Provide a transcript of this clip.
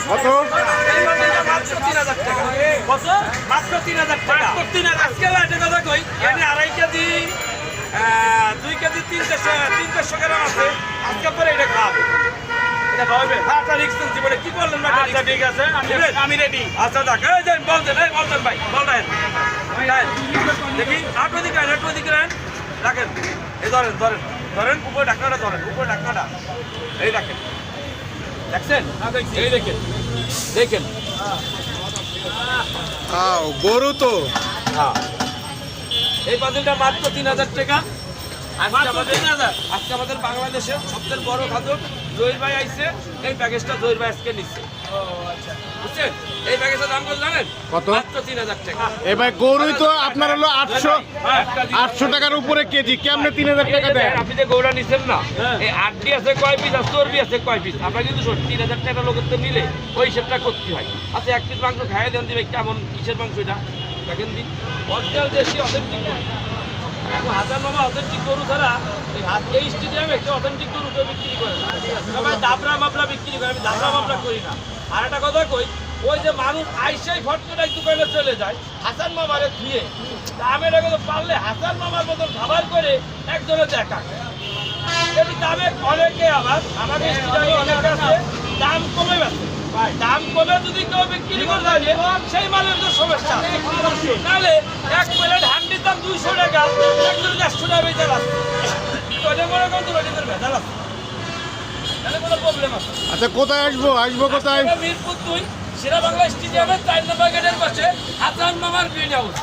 কত? এই বান্ডিলটা মাত্র 3000 টাকা। কত? মাত্র 3000 টাকা। মাত্র 3000। আজকে একটা কথা কই, এখানে 2.5 কেজি 2 কেজি 300 গ্রাম আছে। আজকে পরে এটা খাওয়াবে। এটা খাওয়াবে? হ্যাঁ, এটা রিস্ক নিচ্ছি বলে কি করলেন ভাই? আচ্ছা ঠিক আছে, আমি রেডি। আচ্ছা দেখ, এই যে বলতেন ভাই, বলতেন। দেখি আটো দিকে রাখেন। এই ধরেন উপরে ঢাকনাটা ধরেন, উপরে ঢাকনাটা এই রাখেন। দেখছেন? এই দেখেন। গরু তো। হ্যাঁ, এই পাতিলটা মাত্র 3000 টাকা। আজকে আমাদের বাংলাদেশের সবচেয়ে বড় খাদক জহির ভাই আইছে, এই প্যাকেজটা জহির ভাই আজকে নিচ্ছে। বুঝছেন? এই প্যাকেজের দাম কত জানেন? কত? মাত্র 3000 টাকা। এবার গরুই তো আপনার হলো 800 টাকার উপরে কেজি, কেমনে 3000 টাকা দেয়? আপনি যে গৌড়া নিচ্ছেন না, এই আড্ডি আছে কয় পিস আর চর্বি আছে কয় পিস, আপনার কিন্তু 3000 টাকা লোকের তো নিলে ওই হিসেবটা করতে হয়। আচ্ছা, 1 পিস মাংস খাইয়ে দেন দিবে, কেমন কিসের মাংস এটা দেখেন দিন। অরিজিনাল দেশি অথেন্টিক এখন হাজার মামা অথেন্টিক গরু ছাড়া এই স্টেডিয়ামে একটা অথেন্টিক গরু কেউ বিক্রি করে না। সবাই দাবরা মাপলা বিক্রি করে, আমি দাবরা মাপলা করি না। আর একটা কথা কই, ওই যে মানুষ আইসাই ফট করে এক দোকানে চলে যায় হাসান মামারে ধুয়ে, দামের কিন্তু পারলে হাসান মামার মতন খাবার করে একজনে দেখা এটি দামে অনেকে আবার আমাদের স্টেডিয়ামে অনেকে আছে দাম কমে গেছে। দাম কমে যদি কেউ বিক্রি করে থাকে সেই মালের তো সমস্যা। নাহলে এক প্লেট হান্ডির দাম 200 টাকা, একজন 100 টাকা বেচার আছে, মনে করেন তো রোজের ভেজাল আছে, তাহলে কোনো প্রবলেম আছে। আচ্ছা, কোথায় আসবো কোথায়? মিরপুর 2 শেরেবাংলা স্টেডিয়ামের 4 নম্বর গেটের পাশে হাসান মামার গ্রিন হাউস।